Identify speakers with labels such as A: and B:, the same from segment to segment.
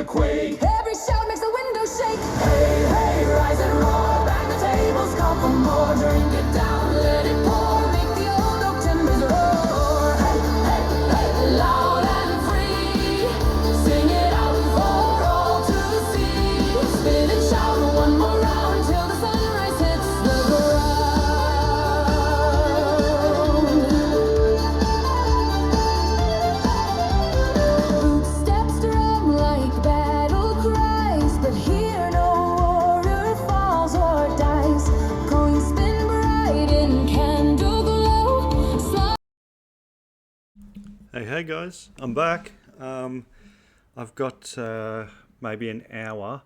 A: quake.
B: Every shout makes the windows shake.
A: Hey, hey, rise and roar. Bang the tables, call for more. Drink it down, let it pour.
B: Make the old oak timbers roar.
A: Hey, hey, hey, loud and free. Sing it out for all to see.
B: Spin and shout one more round till the sunrise hits the ground. Footsteps drum like battle cries, but here no warrior falls or dies. Coins spin bright in candle glow.
C: Hey guys, I'm back. I've got maybe an hour,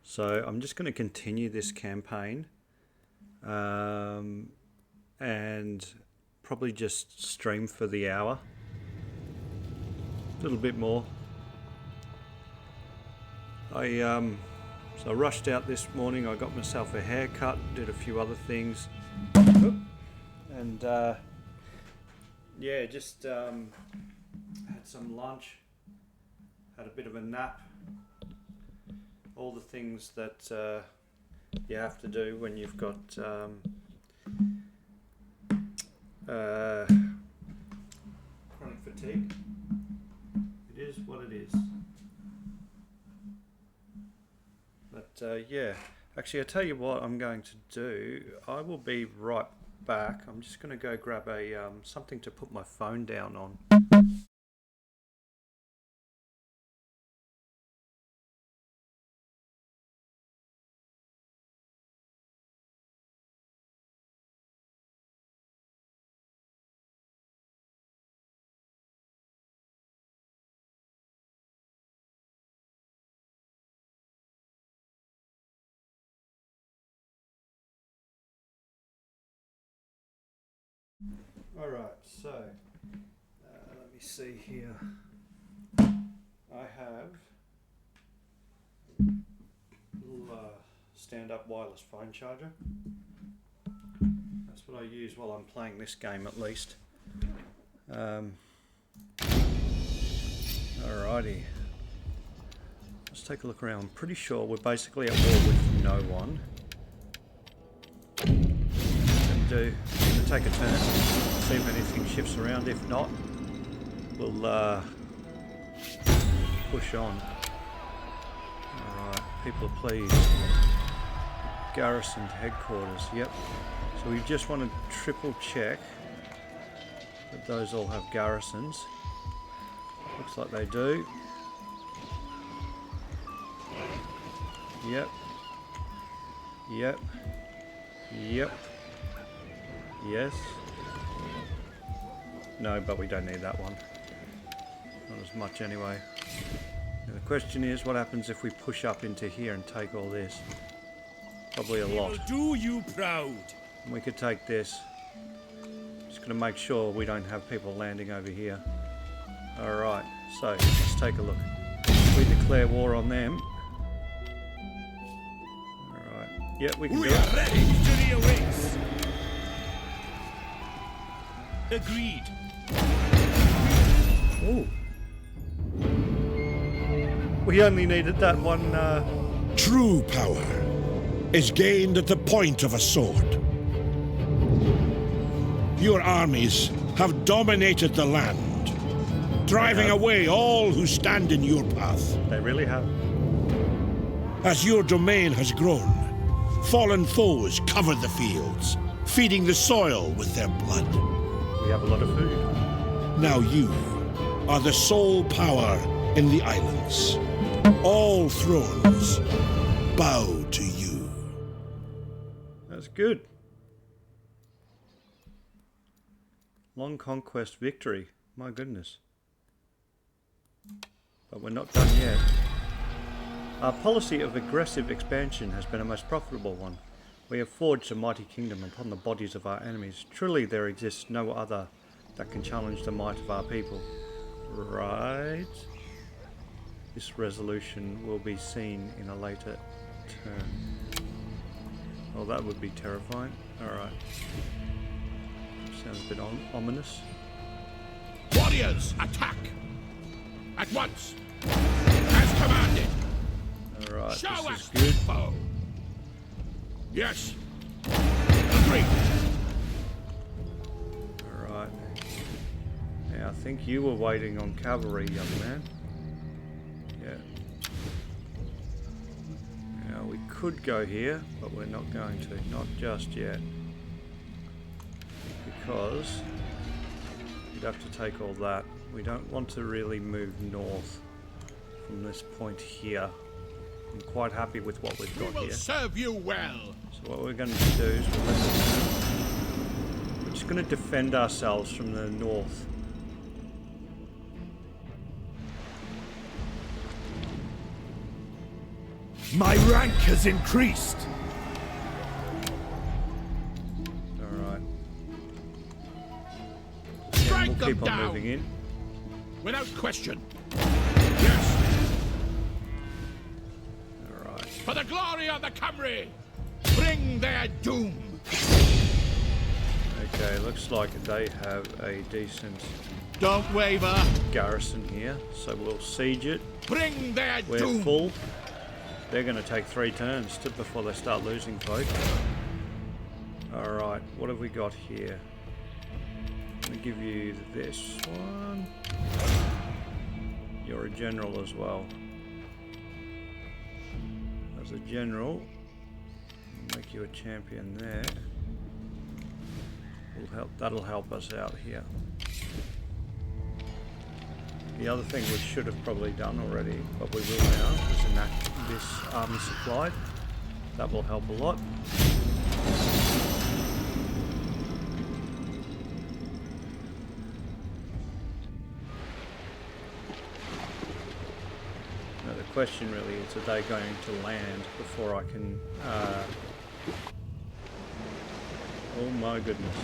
C: so I'm just going to continue this campaign and probably just stream for the hour, a little bit more. So I rushed out this morning. I got myself a haircut, did a few other things, and yeah, just had some lunch, had a bit of a nap, all the things that you have to do when you've got chronic fatigue. It is what it is. But yeah, actually I'll tell you what I'm going to do. I will be right back. I'm just going to go grab a something to put my phone down on. Alright, so let me see here. I have a little stand-up wireless phone charger. That's what I use while I'm playing this game, at least. Alrighty. Let's take a look around. I'm pretty sure we're basically at war with no one. We'll take a turn, see if anything shifts around. If not, we'll push on. Alright, people are pleased. Garrisoned headquarters, yep. So we just want to triple check that those all have garrisons. Looks like they do. Yep. Yep. Yep. Yes. No, but we don't need that one. Not as much anyway. Now the question is, what happens if we push up into here and take all this? Probably a lot.
D: Do you proud?
C: And we could take this. Just going to make sure we don't have people landing over here. Alright, so let's take a look. We declare war on them. Alright, yep, we can do it.
D: Ready, victory awaits. Agreed.
C: Ooh. We only needed that one.
E: True power is gained at the point of a sword. Your armies have dominated the land, driving away all who stand in your path.
C: They really have.
E: As your domain has grown, fallen foes cover the fields, feeding the soil with their blood.
C: We have a lot of food.
E: Now you are the sole power in the islands. All thrones bow to you.
C: That's good. Long conquest victory. My goodness. But we're not done yet. Our policy of aggressive expansion has been a most profitable one. We have forged a mighty kingdom upon the bodies of our enemies. Truly there exists no other that can challenge the might of our people. Right? This resolution will be seen in a later turn. Well, that would be terrifying. Alright. Sounds a bit ominous.
D: Warriors, attack! At once! As
E: commanded.
C: Alright,
E: Show
C: this
E: us
C: is
E: the
C: good.
E: foe. Yes. Agreed.
C: Alright. Now I think you were waiting on cavalry, young man. Yeah. Now we could go here, but we're not going to. Not just yet. Because you'd have to take all that. We don't want to really move north from this point here. I'm quite happy with what we've
E: We
C: got
E: will
C: here.
E: serve you well.
C: So what we're going to do is we're just going to defend ourselves from the north.
D: My rank has increased.
C: Alright.
E: Strike
C: We'll
E: them
C: keep on
E: down.
C: moving in.
E: Without question. Yes.
C: Alright.
E: For the glory of the Cymry. Bring their doom.
C: Okay, looks like they have a decent
E: Don't waver.
C: garrison here, so we'll siege it.
E: Bring their
C: We're
E: doom.
C: full. They're going to take 3 turns before they start losing folk. Alright, what have we got here? Let me give you this one. You're a general as well. As a general, I'll make you a champion there. That'll help us out here. The other thing we should have probably done already, but we will now, is enact this army supply. That will help a lot. Now the question really is, are they going to land before I can... Oh my goodness.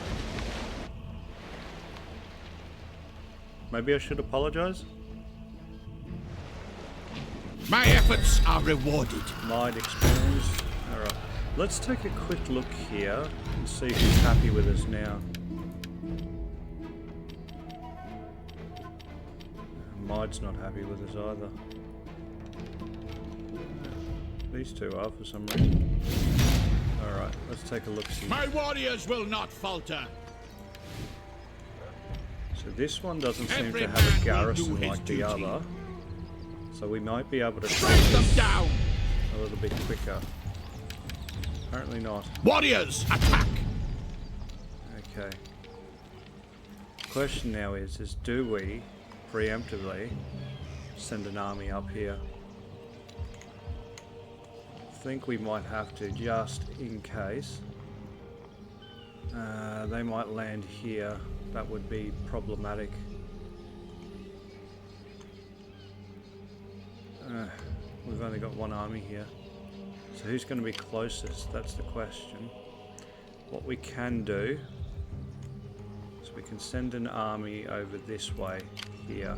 C: Maybe I should apologise?
E: My efforts are rewarded.
C: Might experience. Alright. Let's take a quick look here and see who's happy with us now. Mide's not happy with us either. These two are for some reason. Alright, let's take a look see.
E: My warriors will not falter.
C: So this one doesn't seem
E: Every
C: to have a
E: man will
C: garrison
E: do his
C: like the
E: duty.
C: other. So we might be able to
E: Strike
C: take
E: them
C: this
E: down.
C: a little bit quicker. Apparently not.
E: Warriors, attack.
C: Okay. Question now is do we preemptively send an army up here? I think we might have to, just in case. They might land here. That would be problematic. We've only got one army here. So who's going to be closest? That's the question. What we can do is we can send an army over this way here.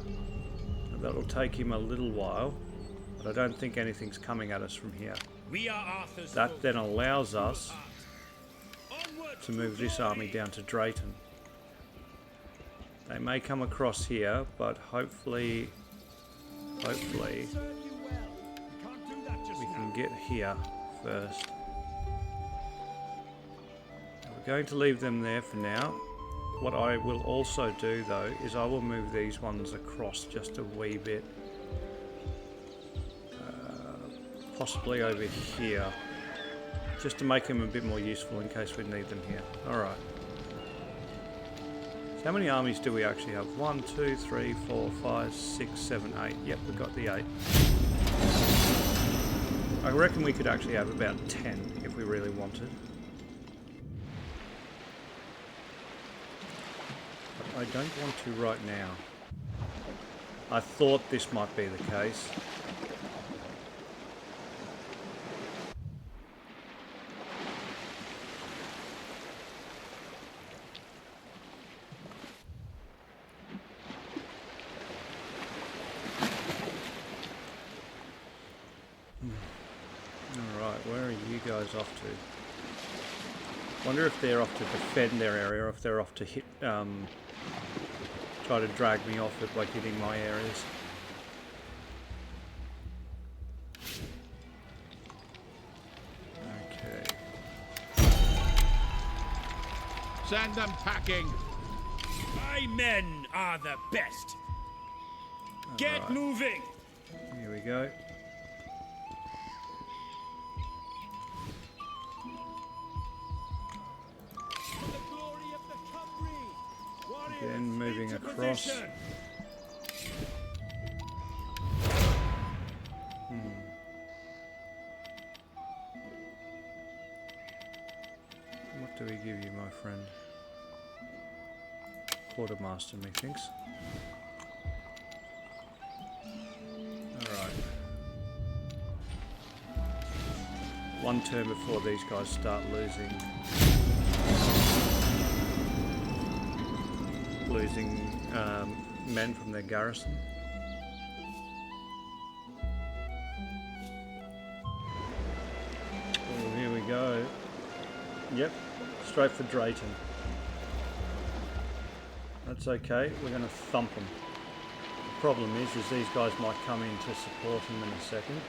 C: Now that'll take him a little while, but I don't think anything's coming at us from here.
D: We are Arthur's
C: That
D: folk.
C: then allows us
D: Onward
C: to move this
D: glory.
C: army down to Drayton. They may come across here, but hopefully
D: Serve you well. You can't do that just
C: we
D: now.
C: can get here first. We're going to leave them there for now. What I will also do though is I will move these ones across just a wee bit. Possibly over here. Just to make them a bit more useful in case we need them here. Alright. So how many armies do we actually have? 1, 2, 3, 4, 5, 6, 7, 8. Yep, we've got the 8. I reckon we could actually have about 10 if we really wanted. But I don't want to right now. I thought this might be the case. Alright, where are you guys off to? Wonder if they're off to defend their area or if they're off to hit, try to drag me off it by hitting my areas.
D: Send them packing.
F: My men are the best. Get moving.
C: Here we go.
F: For the glory of the Cymry. Warriors,
C: Again, moving
F: into
C: across.
F: position.
C: What do we give you, my friend? Quartermaster, methinks. Alright. One turn before these guys start losing men from their garrison. Oh, here we go. Yep, straight for Drayton. That's okay, we're going to thump them. The problem is these guys might come in to support him in a second.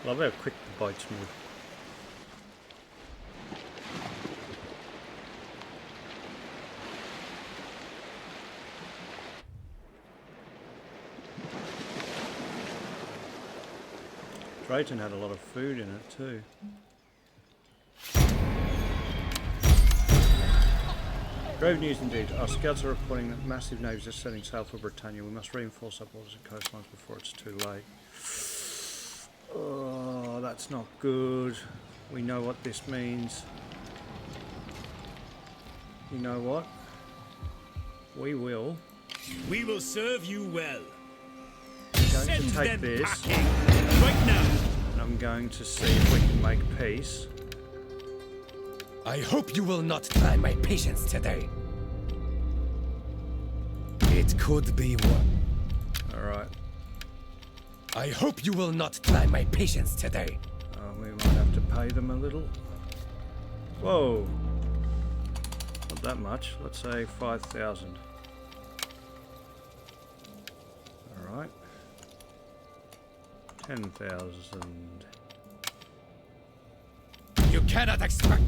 C: Love how quick the boats move. Drayton had a lot of food in it too. Grave news indeed. Our scouts are reporting that massive navies are setting sail for Britannia. We must reinforce our borders and coastlines before it's too late. Oh, that's not good. We know what this means. You know what? We will.
F: We will serve you well.
C: I'm going
F: Send
C: to take
F: them
C: this,
F: packing right now.
C: and I'm going to see if we can make peace.
B: I hope you will not try my patience today. It could be one.
C: Alright.
B: I hope you will not try my patience today.
C: We might have to pay them a little. Whoa. Not that much. Let's say 5,000. Alright. 10,000.
B: You cannot expect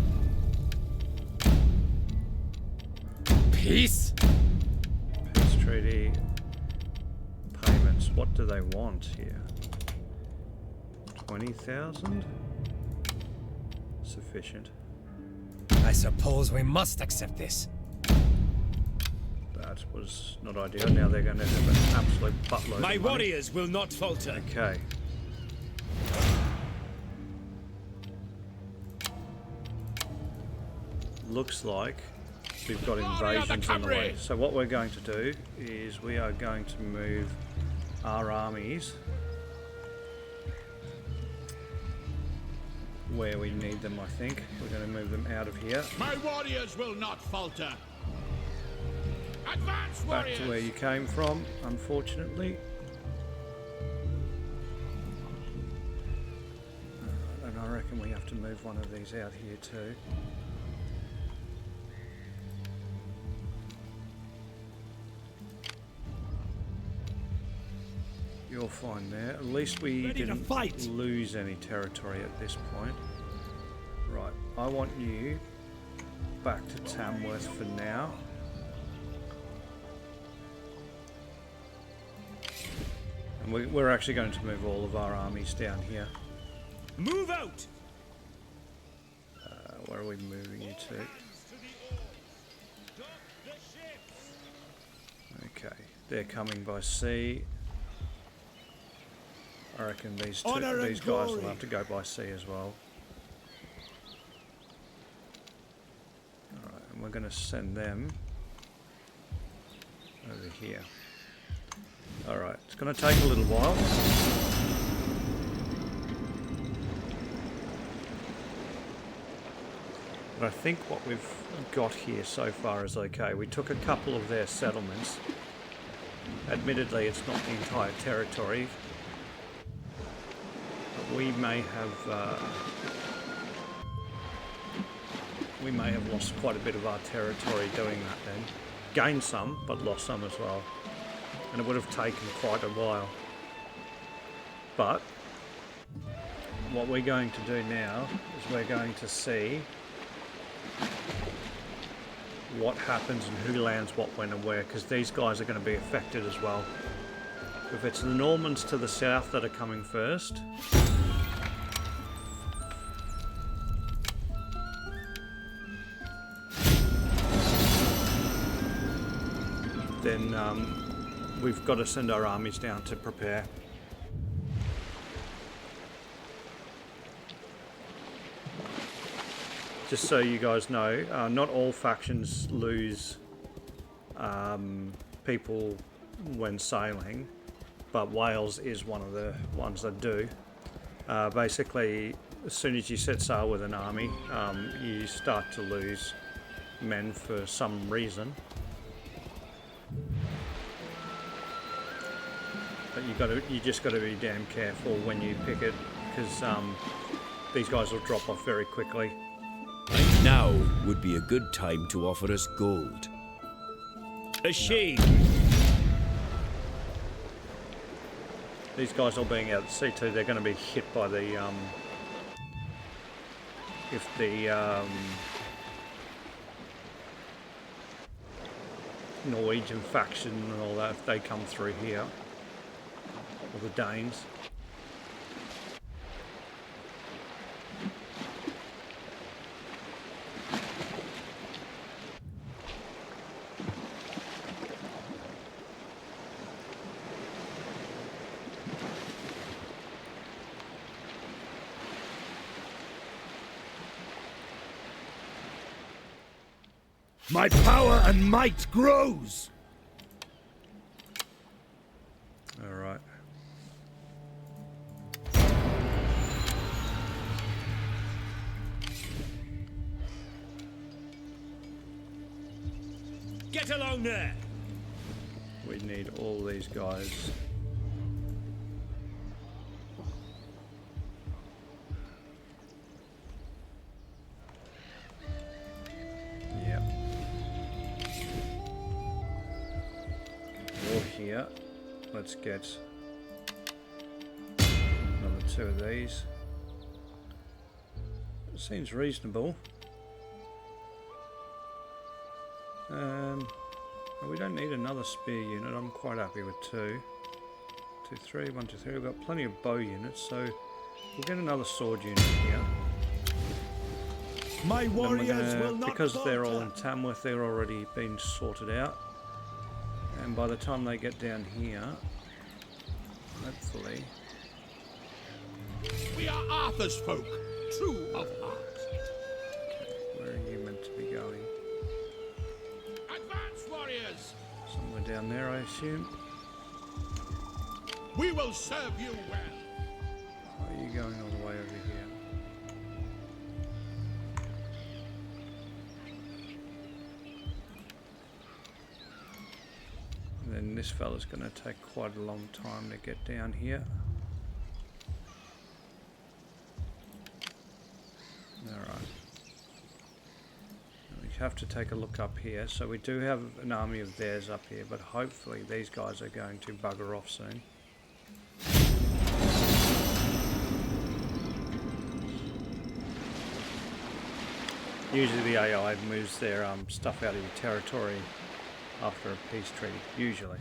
B: peace.
C: Peace treaty. Payments. What do they want here? 20,000? Sufficient.
B: I suppose we must accept this.
C: That was not ideal. Now they're going to have an absolute buttload
F: My
C: of money.
F: warriors will not falter.
C: Okay. Looks like we've got invasions on the way. So what we're going to do is we are going to move our armies where we need them, I think. We're going to move them out of here.
D: My warriors will not falter. Advance,
C: Back
D: warriors!
C: to where you came from, unfortunately. And I reckon we have to move one of these out here too. You're fine there. At least we
F: Ready to
C: didn't
F: fight.
C: lose any territory at this point. Right, I want you back to Tamworth for now. And we're actually going to move all of our armies down here.
F: Move out.
C: Where are we moving you to? Okay, they're coming by sea. I reckon these
F: Honor and
C: guys will
F: glory.
C: have to go by sea as well. Alright, and we're going to send them over here. Alright, it's going to take a little while. But I think what we've got here so far is okay. We took a couple of their settlements. Admittedly, it's not the entire territory. But we may have lost quite a bit of our territory doing that then. Gained some, but lost some as well. and it would have taken quite a while. But what we're going to do now is we're going to see what happens and who lands what, when and where, because these guys are going to be affected as well. If it's the Normans to the south that are coming first, then we've got to send our armies down to prepare. Just so you guys know, not all factions lose people when sailing, but Wales is one of the ones that do. Basically, as soon as you set sail with an army, you start to lose men for some reason. But you just got to be damn careful when you pick it, because these guys will drop off very quickly.
G: Now would be a good time to offer us gold. A shame.
C: These guys all being out at sea too, they're going to be hit by the if the Norwegian faction and all that, if they come through here, or the Danes.
E: My power and might grows!
C: Alright.
G: Get along there!
C: We need all these guys. Yep. War here. Let's get another 2 of these. Seems reasonable. We don't need another spear unit. I'm quite happy with 2. 2, 3, 1, 2, 3. We've got plenty of bow units, so we'll get another sword unit here.
E: My warriors
C: Gonna,
E: will not
C: because they're all
E: falter.
C: in Tamworth, they're already been sorted out. And by the time they get down here, hopefully...
F: We are Arthur's folk, true of heart.
C: Okay, where are you meant to be going?
F: Advance, warriors!
C: Somewhere down there, I assume.
F: We will serve you well.
C: Or are you going all the way over here? And then this fella's going to take quite a long time to get down here. Alright. We have to take a look up here. So we do have an army of theirs up here, but hopefully these guys are going to bugger off soon. Usually the AI moves their stuff out of your territory after a peace treaty, usually.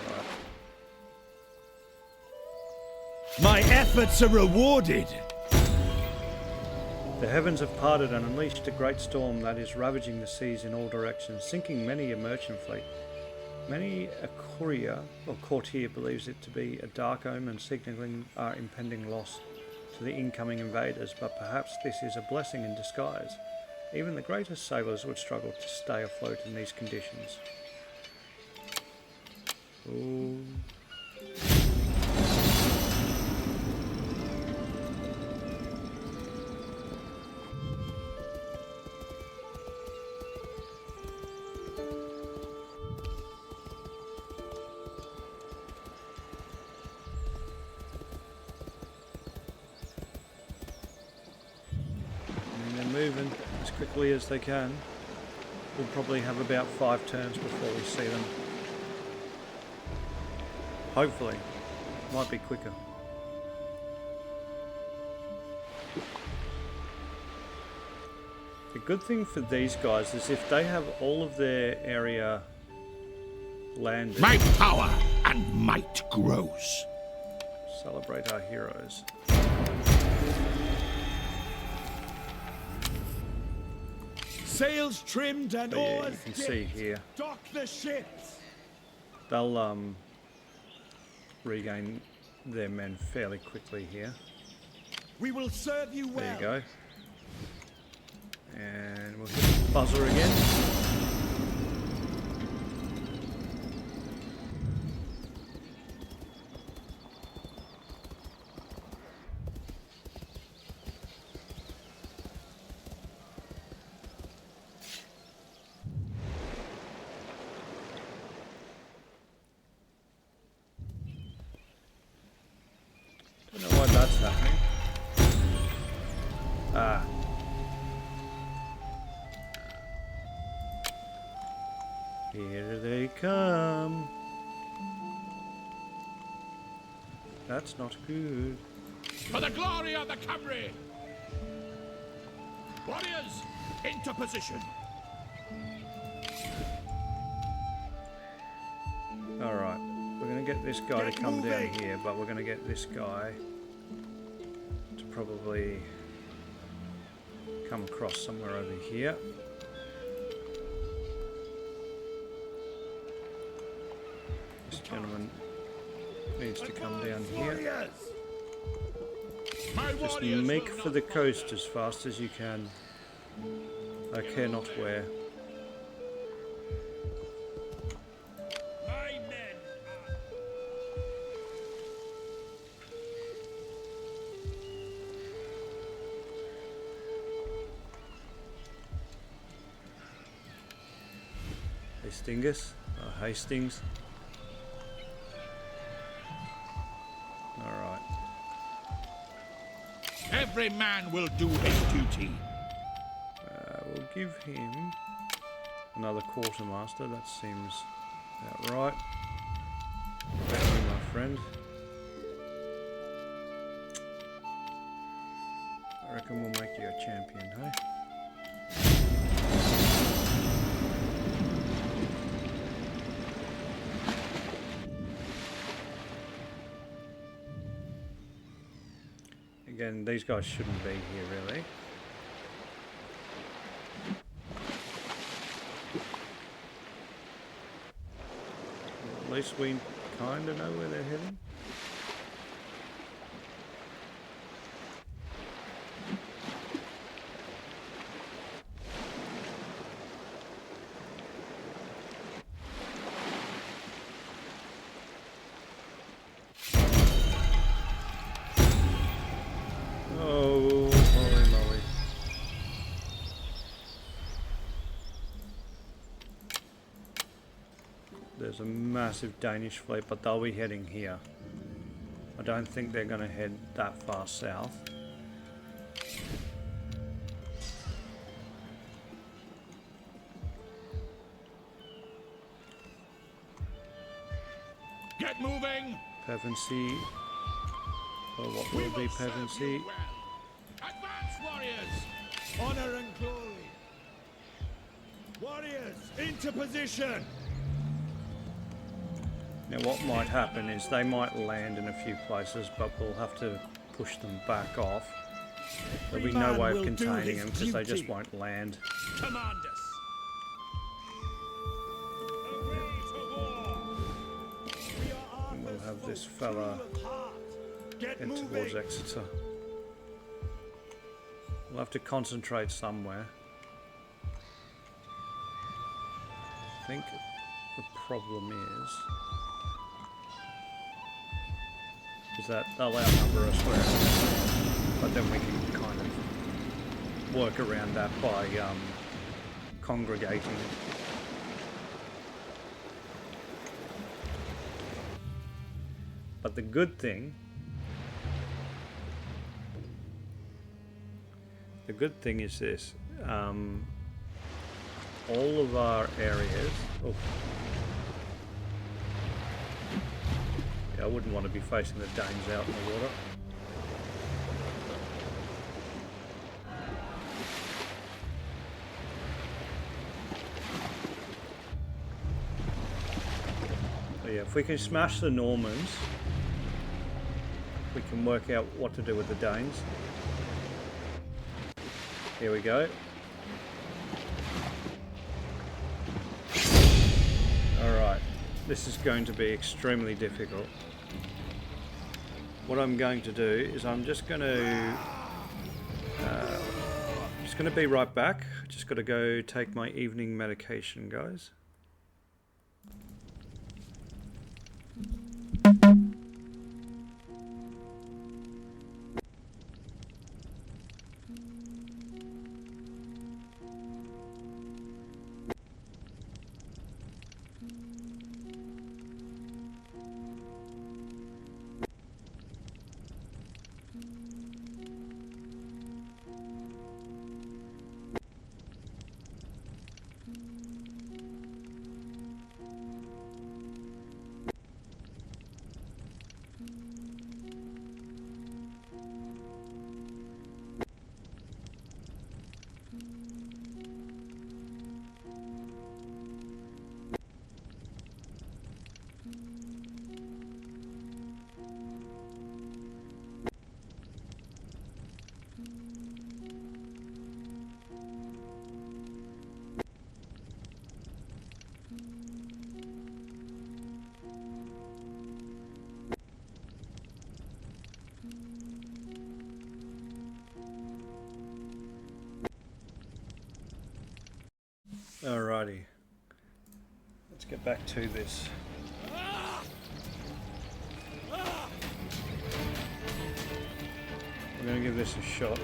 C: Alright.
E: My efforts are rewarded!
C: The heavens have parted and unleashed a great storm that is ravaging the seas in all directions, sinking many a merchant fleet. Many a courtier believes it to be a dark omen signalling our impending loss to the incoming invaders, but perhaps this is a blessing in disguise. Even the greatest sailors would struggle to stay afloat in these conditions. Ooh. quickly as they can. We'll probably have about 5 turns before we see them. Hopefully. Might be quicker. The good thing for these guys is if they have all of their area landed,
E: My power and might grows.
C: celebrate our heroes.
F: Sails trimmed and
C: But yeah,
F: oars
C: you can see
F: dipped.
C: here,
F: Dock the ships.
C: they'll regain their men fairly quickly here.
F: We will serve you well.
C: There you go. And we'll hit the buzzer again. Don't know why that's happening. Ah. Here they come. That's not good.
E: For the glory of the Cymry! Warriors, into position!
C: Alright, we're going to get this guy to
F: Get
C: come down
F: moving.
C: here, but we're going to get this guy to probably come across somewhere over here. This gentleman needs to come down here.
F: Warriors.
E: My
C: Just
E: warriors
C: make
E: will
C: for
E: not
C: the coast as fast as you can. I care not where.
E: My men
C: Hastings. Alright.
E: Every man will do his duty.
C: We'll give him another quartermaster. That seems about right. Thank you, my friend. I reckon we'll make you a champion, hey? Again, these guys shouldn't be here, really. At least we kind of know where they're heading. Oh, holy moly. There's a massive Danish fleet, but they'll be heading here. I don't think they're going to head that far south.
E: Get moving!
C: Pevensey, or what
E: We
C: will be
E: serve
C: Pevensey.
E: you well. Advance, warriors!
F: Honor and glory. Warriors, into position.
C: Now what might happen is they might land in a few places, but we'll have to push them back off. There'll be no
F: Man
C: way of
F: will do
C: containing
F: his
C: them because they just
F: duty.
C: won't land.
E: Command us! Away to war!
F: We are
C: And we'll
F: Arthur's
C: have this
F: folk,
C: fella
F: true of heart. Get
C: head
F: moving.
C: towards Exeter. We'll have to concentrate somewhere. I think the problem is that they'll outnumber us wherever, but then we can kind of work around that by congregating. But the good thing is this, all of our areas. Oh. Yeah, I wouldn't want to be facing the Danes out in the water. So yeah, if we can smash the Normans, we can work out what to do with the Danes. Here we go. Alright, this is going to be extremely difficult. What I'm going to do is I'm just going to be right back. Just got to go take my evening medication, guys. Alrighty, let's get back to this. We're going to give this a shot.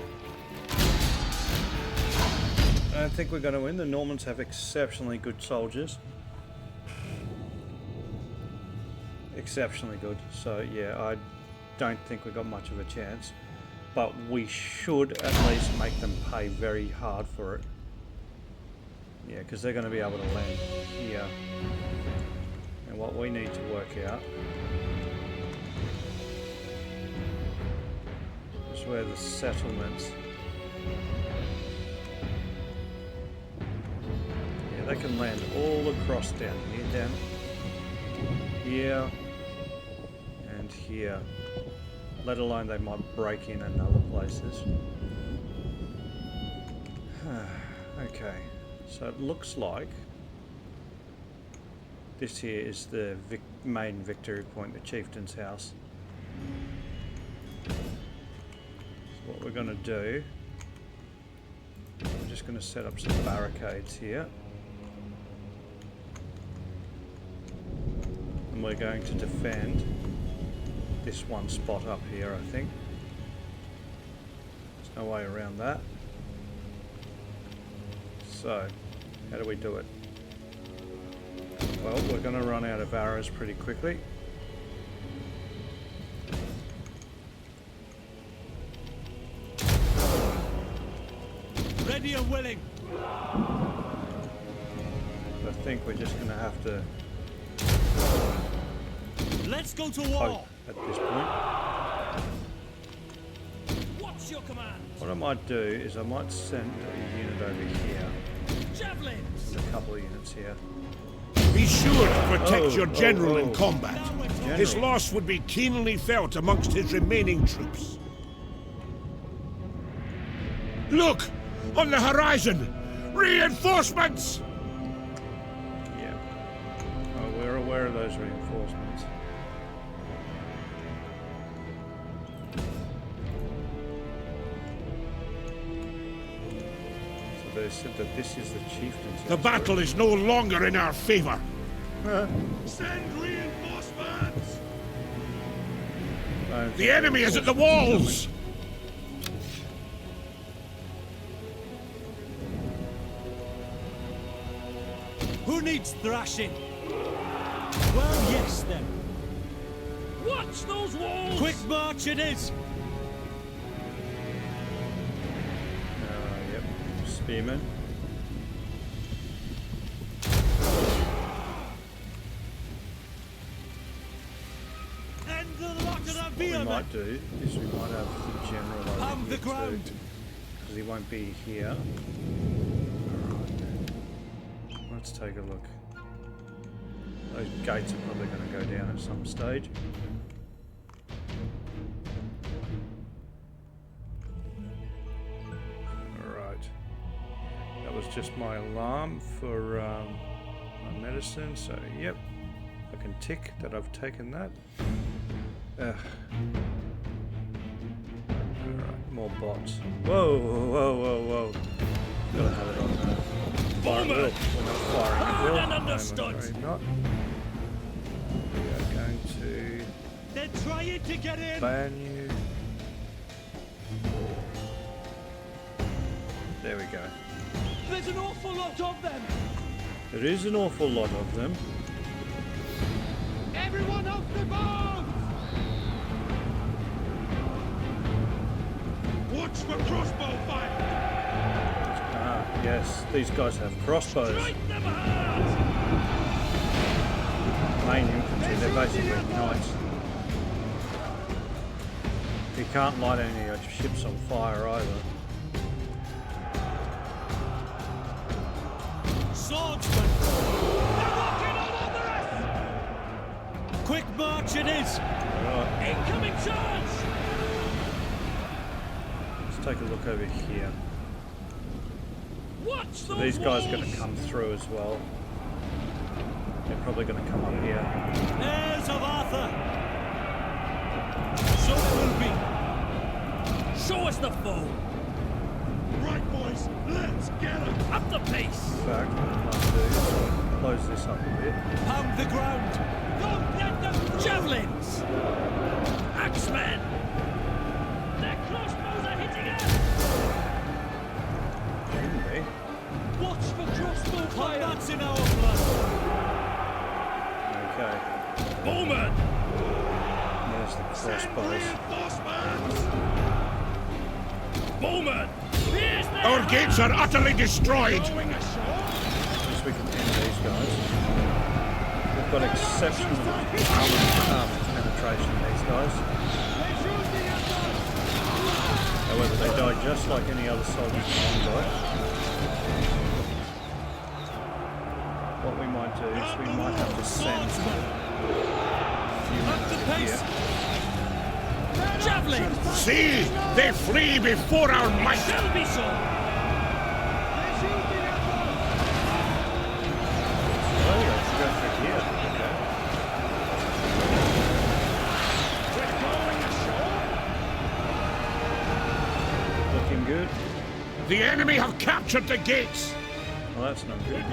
C: I don't think we're going to win. The Normans have exceptionally good soldiers. Exceptionally good. So yeah, I don't think we've got much of a chance. But we should at least make them pay very hard for it. Yeah, because they're going to be able to land here. And what we need to work out is where the settlements... Yeah, they can land all across down here, here, and here. Let alone they might break in other places. Okay. So it looks like this here is the main victory point, the chieftain's house. So what we're going to do, we're just going to set up some barricades here. And we're going to defend this one spot up here, I think. There's no way around that. So, how do we do it? Well, we're going to run out of arrows pretty quickly.
F: Ready and willing.
C: I think we're just going to have to...
F: Let's go to war.
C: At this point.
F: What's your command?
C: What I might do is I might send a unit over here.
F: Javelins.
C: And a couple of units here.
E: Be sure to protect your general in combat.
C: General.
E: His loss would be keenly felt amongst his remaining troops. Look! On the horizon! Reinforcements!
C: Yeah. Oh, we're aware of those reinforcements. So they said that this is the chieftain's
E: The
C: house.
E: battle is no longer in our favor. Send reinforcements! The enemy is at the walls!
F: Who needs thrashing? Well, yes then. Watch those walls! Quick march it is!
C: Yep. spearmen.
F: End the lot of the
C: What we
F: vehement.
C: might do is we might have the general over
F: Pound the
C: here
F: ground.
C: because he won't be here. Alright. Let's take a look. Those gates are probably going to go down at some stage. Alright. That was just my alarm for my medicine, so yep. I can tick that I've taken that. Alright, more bots. Whoa, whoa, whoa, whoa. Gotta have it on fire. We're not firing at will.
F: and understood.
C: No, we're not. We are going to
F: They're trying to get in.
C: ban you. There we go.
F: There's an awful lot of them.
C: There is an awful lot of them.
F: Everyone off the boat! Watch for crossbow fire!
C: Ah, yes, these guys have crossbows.
F: Strike them hard!
C: Main infantry, they're basically knights. You can't light any of your ships on fire either.
F: Swordsman! They're walking all over us! Quick march it is!
C: Right,
F: Incoming charge!
C: let's take a look over here.
F: Watch
C: So
F: those
C: these guys are
F: walls!
C: going to come through as well. They're probably going to come up here.
F: Heirs of Arthur! So it will be! Show us the foe! Right, boys, let's get them! Up the pace!
C: In fact, what I might do is close this up a bit.
F: Pound the ground! Don't let them through! Javelins! Axemen! Their crossbows are hitting us!
C: Shouldn't be.
F: Watch for crossbow fire! Combat's in our blood!
C: Okay,
F: Bowman!
C: there's the crossbows.
F: Bowman! Here's the
E: Our gates are utterly destroyed.
C: At least we can end these guys. We've got exceptional penetration in these guys. However, they die just like any other soldiers in combat. What we might do is we might have to send a few
F: Up the
C: men
F: pace!
C: here.
F: Javelin!
E: See, they flee before our might.
F: Shall be so!
C: Oh, yeah, let's go through here. Okay. Looking good.
E: The enemy have captured the gates.
C: Well, that's not good.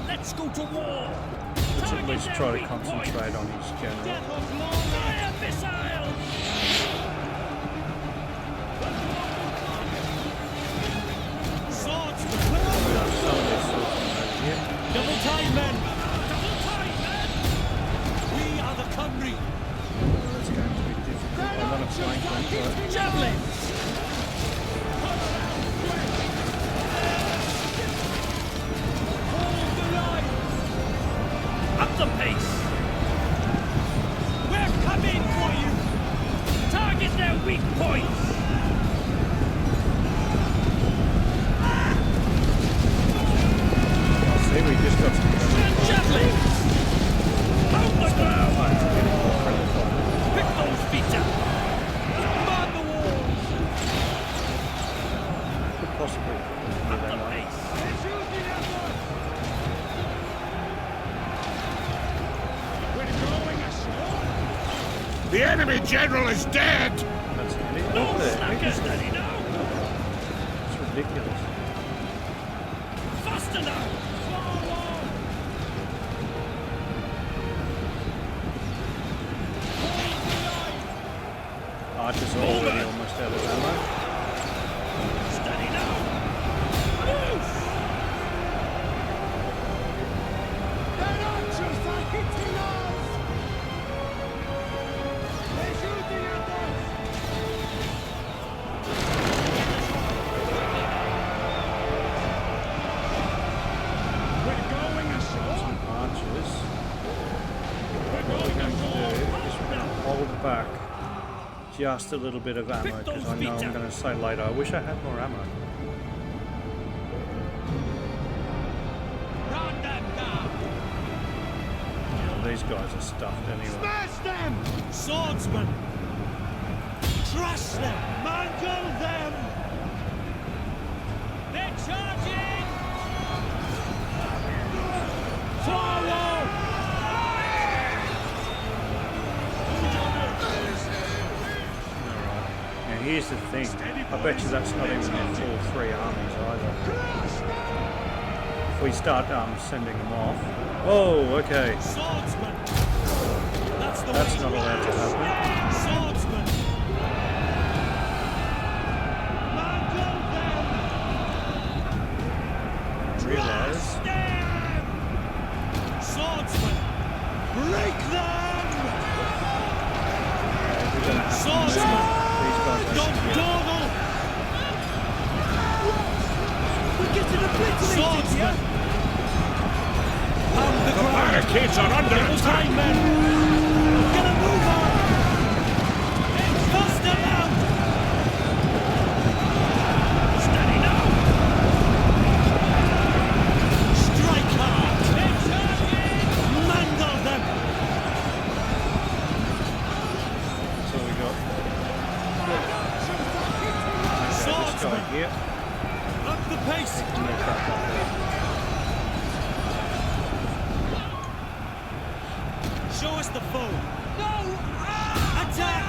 F: Let's go to war!
C: Let's at least try to concentrate on his general.
F: Fire missiles! Swords!
C: Some of these swordsmen over here.
F: Double time, men! Double time, men! We are the Cymru!
C: That's going to be difficult. I want to flank them, but
F: Javelins! Hold the line! Up the pace! We're coming for you! Target their weak points!
C: I'll see, we just got some
F: Javelins! Hold the ground!
C: friendly fire.
F: Pick those feet up! Man the walls!
C: Could possibly do
F: Up
C: that
F: the
C: one.
F: pace!
E: The enemy general is dead.
C: That's handy.
F: No
C: Look there.
F: slackers, Daddy, no!
C: It's ridiculous.
F: Faster now!
C: Archer's already almost out of ammo.
F: Steady now! Move! Their archers are hitting us!
C: back just a little bit of ammo because I know I'm going to say later, I wish I had more ammo.
F: Run them down!
C: Yeah, these guys are stuffed anyway.
F: Smash them! Swordsman! Crush them! Mangle them! They're charging! Forward!
C: Now here's the thing, I bet you that's not even their full 3 armies either. If we start sending them off... Oh, okay.
F: Swordsman! That's the
C: That's
F: way.
C: not allowed to happen.
F: Swordsman! Mangle them!
C: Realise.
F: Them! Swordsman! Break them!
C: We're going to have to
F: Swordsman!
C: move these guys
F: Don't
C: here.
F: dawdle! We're getting obliterated! Swordsman! Pound the ground!
E: Barricades are under
F: Double
E: attack.
F: time, men! Gonna move on! Bust them out! Steady now! Strike hard! Mangle them!
C: That's all we got. Okay, this guy
F: Swordsman!
C: here.
F: Up the pace!
C: And we'll crack up there.
F: Show us the foe! No! Attack!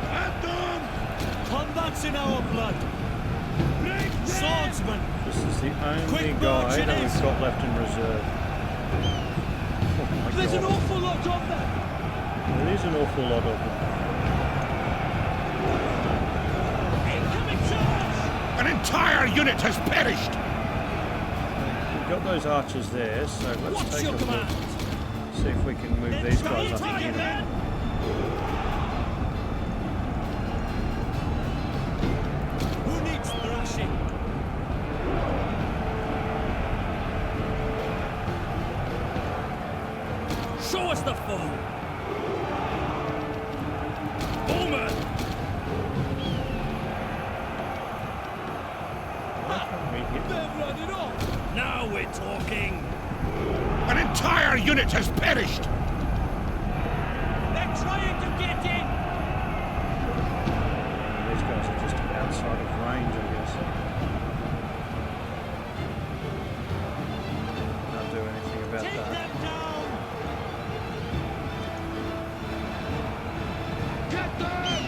F: At them! Combat's in our blood! Swordsman!
C: This is the only
F: Quick
C: guy
F: march it
C: that
F: is.
C: we've got left in reserve. Oh my
F: There's an
C: God.
F: awful lot of them!
C: There is an awful lot of them.
F: Incoming charge!
E: An entire unit has perished.
C: We've got those archers there, so let's
F: What's
C: take a
F: your
C: look.
F: command?
C: See if we can move these guys up
F: Target
C: here.
F: them! Who needs thrashing? Show us the foe! Bowman! They're running off! Now we're talking!
E: An entire unit has perished.
F: They're trying to get in!
C: These guys are just outside of range, I guess. Can't do anything about
F: Take
C: that.
F: them down! Get them!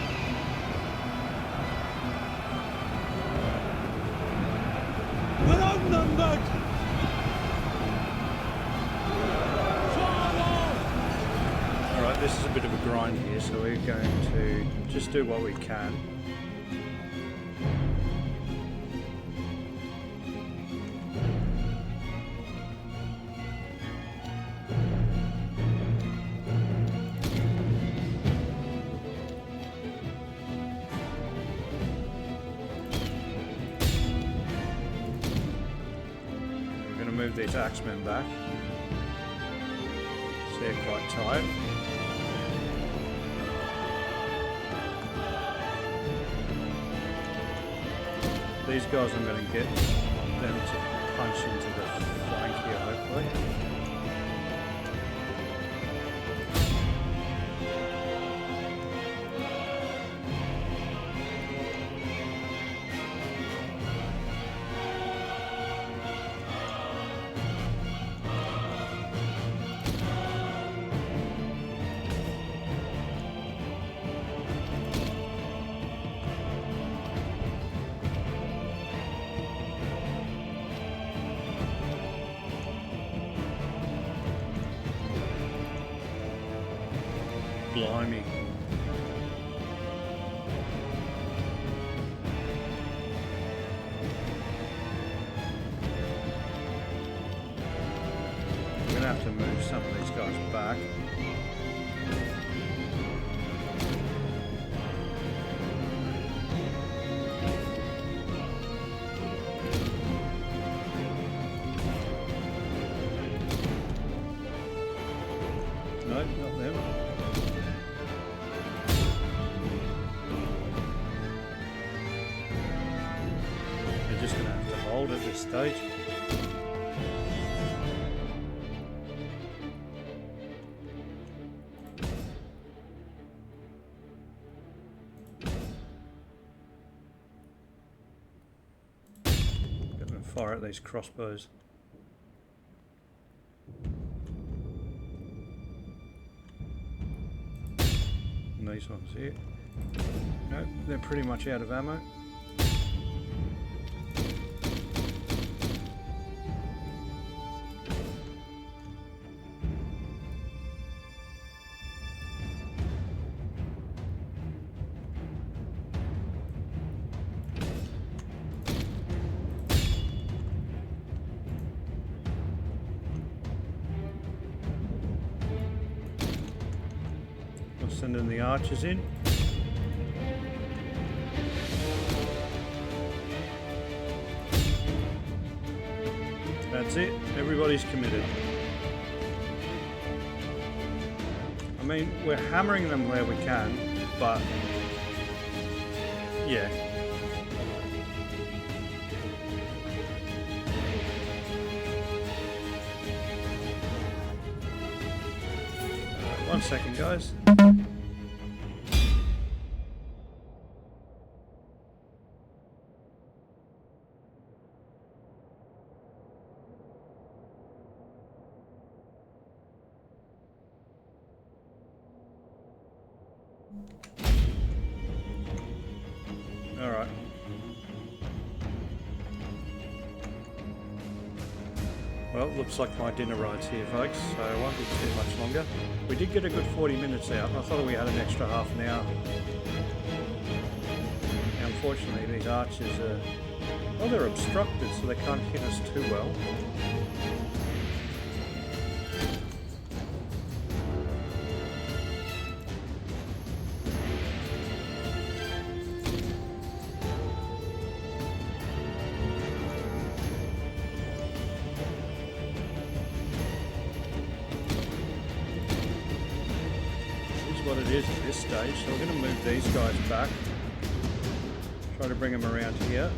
F: We're outnumbered!
C: Alright, this is a bit of a grind here, so we're going to just do what we can. We're going to move these axemen back. So they're quite tight. These guys, I'm going to get them to punch into the flank here, hopefully. Blimey. We're going to have to move some of these guys back. No, not them. stage. Gonna fire at these crossbows. And these ones here. Nope, they're pretty much out of ammo. We'll send in the archers in. That's it, everybody's committed. I mean, we're hammering them where we can, but yeah. One second, guys. All right. Well, looks like my dinner ride's here, folks, so it won't be too much longer. We did get a good 40 minutes out. I thought we had an extra half an hour. Now, unfortunately, these archers are... well, they're obstructed, so they can't hit us too well. What it is at this stage, so we're going to move these guys back, try to bring them around here.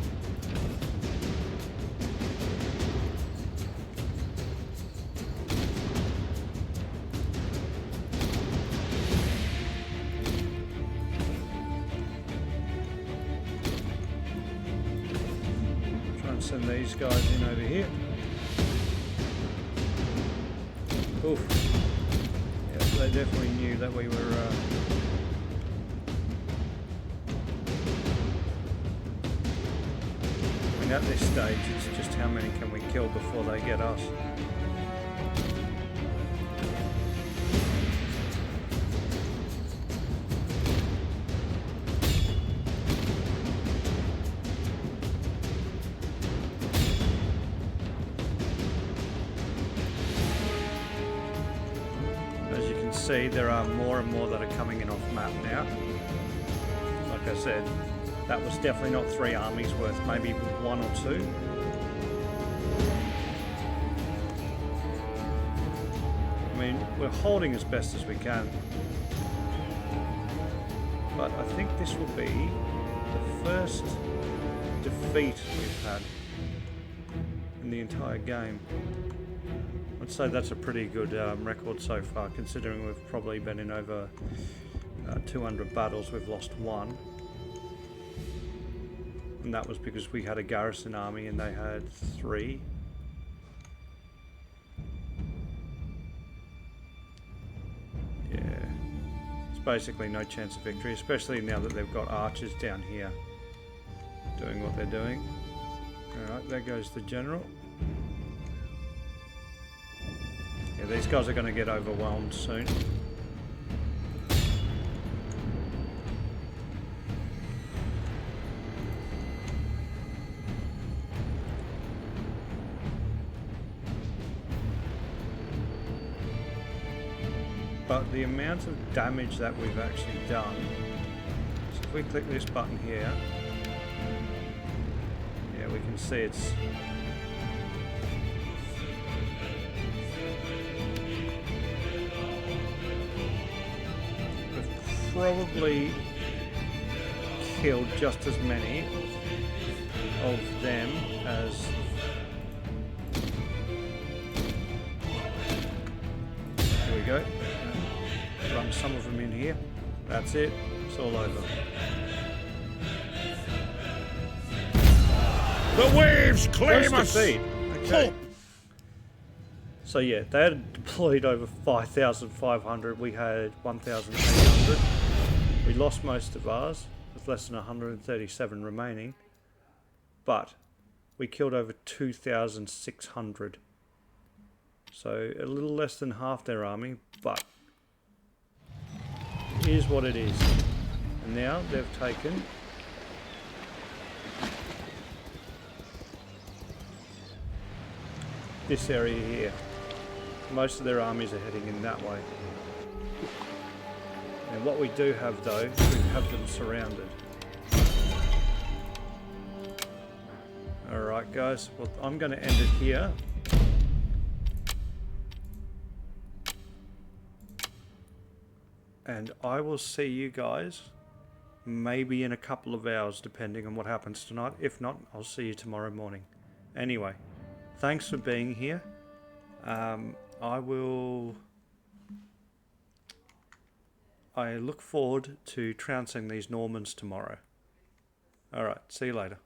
C: Try and send these guys in over here. Oof. They definitely knew that we were I mean, at this stage it's just how many can we kill before they get us. See, there are more and more that are coming in off map now. Like I said, that was definitely not 3 armies worth, maybe 1 or 2. I mean, we're holding as best as we can. But I think this will be the first defeat we've had in the entire game. I'd say that's a pretty good record so far, considering we've probably been in over 200 battles. We've lost 1, and that was because we had a garrison army and they had 3. Yeah, it's basically no chance of victory, especially now that they've got archers down here doing what they're doing. Alright, there goes the general. Yeah, these guys are going to get overwhelmed soon. But the amount of damage that we've actually done, so if we click this button here, yeah, we can see it's probably killed just as many of them as go. Run some of them in here. That's it. It's all over.
E: The waves claim
C: First
E: us!
C: defeat. Okay. So yeah, they had deployed over 5,500. We had 1,800. We lost most of ours, with less than 137 remaining. But we killed over 2,600. So a little less than half their army, but it is what it is. And now they've taken this area here. Most of their armies are heading in that way. And what we do have though, we have them surrounded. Alright guys, well I'm going to end it here. And I will see you guys maybe in a couple of hours depending on what happens tonight. If not, I'll see you tomorrow morning. Anyway, thanks for being here. I look forward to trouncing these Normans tomorrow. Alright, see you later.